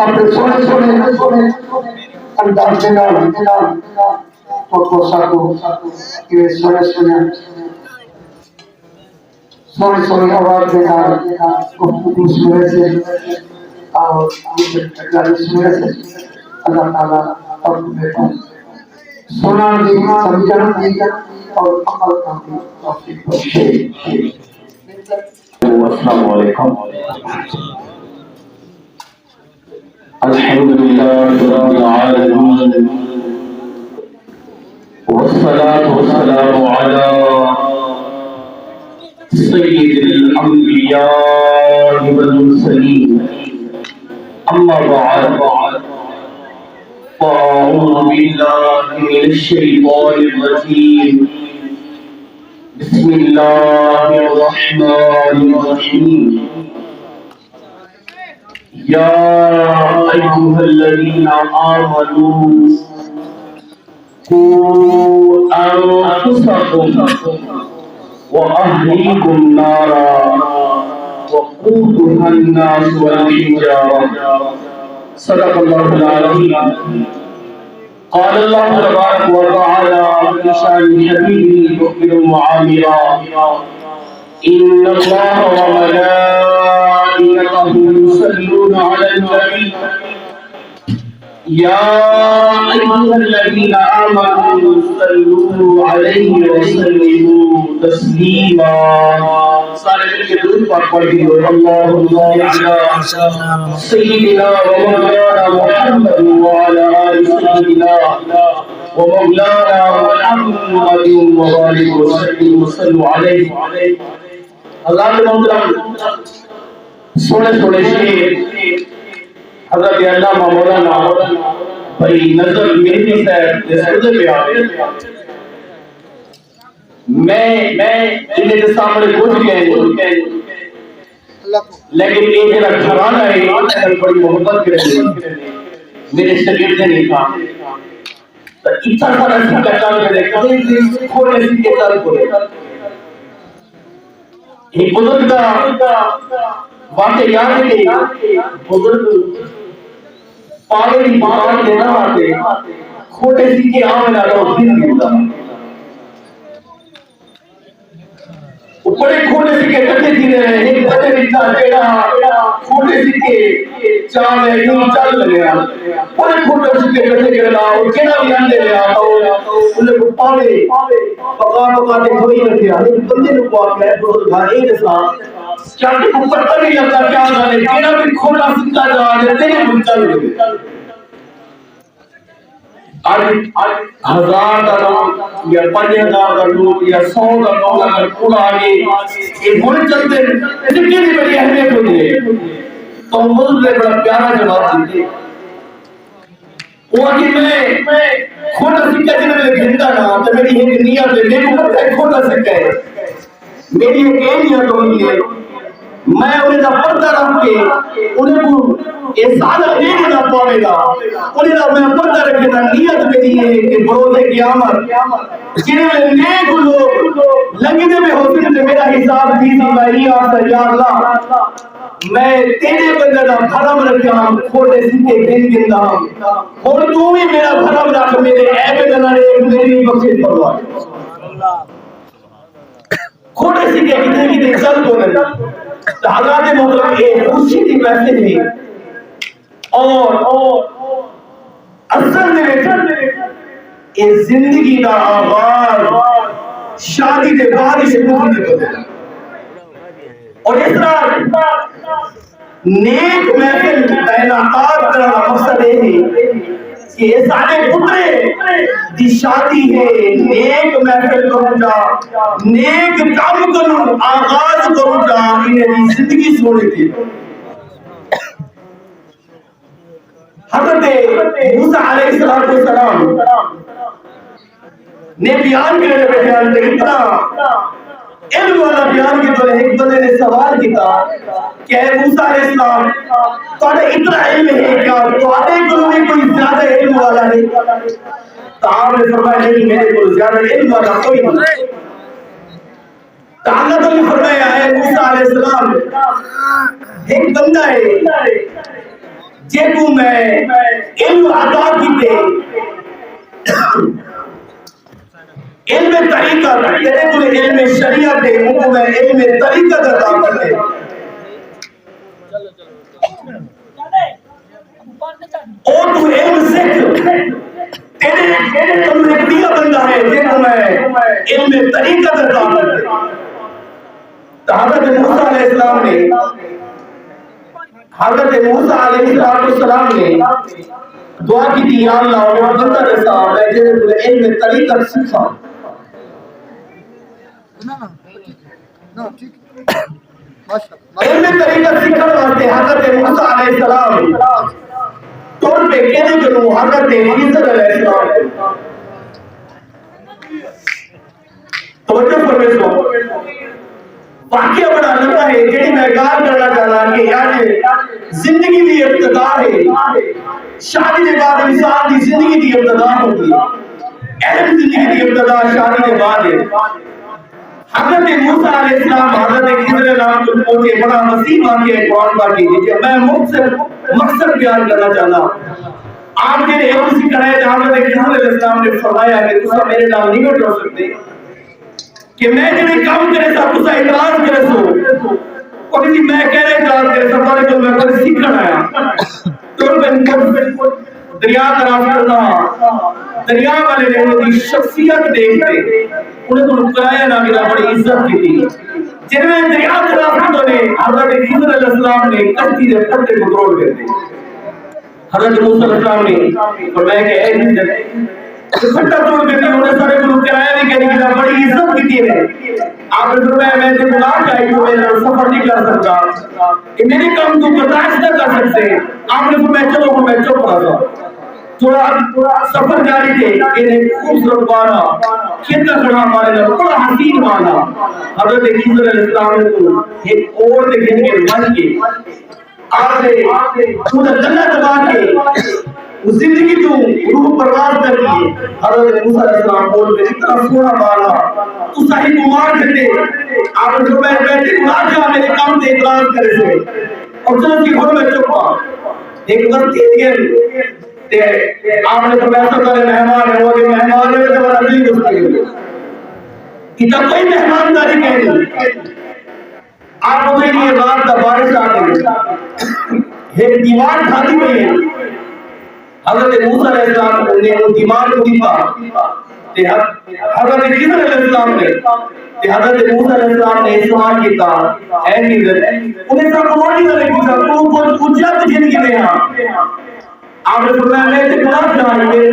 اپنے سونے سونے انداز کے نال تو ساتو کہ سونے سونے آواز کے نال گفتگو سنے سے اور سنے سے اللہ تعالیٰ اور بیٹا سنا دی سمجھنا دی اور عمل کرنے توفیق بخشے. السلام علیکم. الحمد لله رب العالمين والصلاة والسلام على سيد الأنبياء والمرسلين. أما بعد فأعوذ بالله من الشيطان الرجيم. بسم الله الرحمن الرحيم. يا أيها الذين آمنوا قوا أنفسكم وأهليكم نارا وقودها الناس والحجارة. صدق الله العظيم. قال الله تبارك وتعالى في شأن حبيبه يخبر المعامرة إن الله وملائكته يصلون على النبي يا أيها الذين آمنوا صلوا عليه وسلموا تسليما. سارے مل کے درود پاک پڑھ دیجیے. اللهم صل على سيدنا ومولانا محمد وعلى آل سيدنا ومولانا محمد وبارك وسلم وصلوا عليه. اللہ کے محترم سونے شیر حضرت علامہ مولانا بھائی نظر مہدی صاحب جس عرضے پہ آئے میں انہیں کے سامنے پوچھ گئے لیکن ایک میرا گھرانہ ہے بڑی محبت کرے میرے شگرد نہیں تھا تو اتنا سارا سکا چال کرے کبھی کھوڑے سکے چال کرے. ایک بزرگ کا واقع یاد ہے کہ بزرگ پاگلی بان کے نہ آتے کھوٹے سکے آمنا لوگ دن دیتا بڑے کھوٹے سکے کٹے دینے رہے ایک بچے بچہ جیڑا کھوٹے سکے چاہے یوں چل لگیا بڑے کھوٹے سکے کٹے دینے رہا جیڑا بھی اندے لیا انہیں کو پاوے پکا دے کھوئی رکھیا ایک بندے نے کو آکے بہت بھائی جیسا چاہتے کو پتہ نہیں لگتا کیا جانے جیڑا بھی کھوٹا سکا جانے تیرے کو چل لگے. آج 1000 کا نام یا 5000 کا نام یا 100 کا نام اگر پورا آگے یہ بولے چلتے ایسے کیلی بڑی اہمیت ہوئی ہے تو مجھے نے بڑا پیارا جواب دیتے وہ کہ میں کھوٹا سکہ جنہیں میں گھنٹا نام تو میری ایک نیت ہے میرے اوپر ہے کھوٹا سکہ ہے میری ایک نیت ہوئی ہے میں انہیں دا پردہ رکھ کے انہیں کو احسان دینے دا پاوے گا انہیں دا میں پردہ رکھے دا نیت میری ہے کہ بروز قیامت جنہیں نیک لوگ لگنے میں ہوتے ہیں میرا حساب دیزی میں آتا یا اللہ میں تیرے بندہ دا بھرم رکھا ہم کھوٹے سکے دن گندہ ہم اور تو بھی میرا بھرم رکھ میرے عیب دنانے میری بخشش فرما کھوٹے سکے کتنے چل کو نہیں حضرات محترم ایک خوشی کی محفل تھی اور اصل میں یہ زندگی کا آغاز شادی کے بعد سے نہیں بدلا اور اس طرح نیک محفل کا انعقاد کرنا مقصد ہے کہ یہ سارے پترے دی شادی ہے نیک محفل کروں جا نیک کام کروں آغاز کروں جا انہیں دی زندگی سوڑے تھی. حضرت موسیٰ علیہ السلام نے بیان کے لئے بیان تھے اتنا علم والا بیان کی تو ایک بندے نے سوال کیتا کہ اے موسیٰ علیہ السلام تو اتنا علم ہے کیا تو کوئی زیادہ علم والا نہیں تو آپ نے فرمایا نہیں میرے کو زیادہ علم والا کوئی نہیں. تو اللہ نے فرمایا ہے موسیٰ علیہ السلام ایک بندہ ہے جے کو میں علم عطا کیتے علم طریقہ تیرے کو علم شریعت ہے وہ میں علم طریقہ عطا کرتے اور تو علم سکھ تیرے تم ایک دیا بندہ ہے جے کو میں علم طریقہ عطا کرتے تو حضرت موسیٰ علیہ السلام نے حضرت موسیٰ علیہ السلام نے دعا کی تھی یا اللہ اور بندہ رسا میں جنہیں علم طریقہ سکھا علم طریقہ سکھا واسطے حضرت موسیٰ علیہ السلام طور پہ کہنے کروں حضرت خضر علیہ السلام توجہ فرمیسو واقعہ بڑا لگتا ہے جنہی میں گار کرنا چاہتا کہ یعنی زندگی بھی ابتدا ہے شادی کے بعد انسان کی زندگی کی ابتدا ہوگی اہم زندگی کی ابتدا شادی کے بعد ہے حضرت موسیٰ علیہ السلام حضرت خضر نام کو پہنچے بڑا وسیع واقعہ ہے قرآن پاک کی میں مقصد بیان کرنا چاہتا آپ کے لیے ایک سی کرائے جہاں حضرت خضر علیہ السلام نے فرمایا کہ تسا میرے نام نہیں کر سکتے کہ میں جنہیں کام کرے سا تسا اعتراض کرے سو اور کسی میں کہہ رہے اعتراض کرے سا بارے کو میں کر سیکھنا آیا تو میں دریا طرف کرنا دریا والے نے انہوں کی شخصیت دیکھتے انہیں تو کرایا نہ ملا بڑی عزت کی تھی جن میں دریا طرف انہوں نے حضرت خضر علیہ السلام نے کشتی دے پٹے کو توڑ کر دی حضرت موسیٰ علیہ السلام نے فرمایا کہ اے خضر پٹا توڑ کر دی انہیں سارے کو کرایا نہیں کہنے کی بڑی عزت کی تھی ہے آپ نے فرمایا میں نے بلا چاہی تو میں سفر نہیں کر سکتا کہ میرے کام تو برداشت نہ کر سکتے آپ نے فرمایا چلو میں چپ رہا تھوڑا سفر جاری تھے انہیں خوبصورت مانا کھیتا کھڑا مانا بڑا حسین مانا حضرت خضر علیہ السلام نے تو ایک اور دیکھیں کے من کے آپ نے خود جنت دبا کے زندگی تو روح پرواز کر دی حضرت موسیٰ علیہ السلام بول میں اتنا سونا مانا تو صحیح کو مار دیتے آپ نے فرمایا بیٹھے گناہ جا میرے کام سے اعتراض کرے سے اور چلو کی خود میں چپا ایک بستی دیر آپ نے فرمایا سب سارے مہمان ہیں وہ کہ مہمان ہے تو بڑا دل گستی ہے اتنا کوئی مہمان داری کہنی آپ مجھے یہ رات کا بارش آ گئی ایک دیوار کھاتی ہوئی ہے حضرت موسیٰ علیہ السلام نے وہ دیوار کو دیپا حضرت خضر علیہ السلام نے حضرت موسیٰ علیہ السلام نے سوال کیتا اے خضر انہیں سب روٹی کرے کی سب تو کچھ اجت زندگی میں آپ نے فرمایا میں تے گناہ چاہیے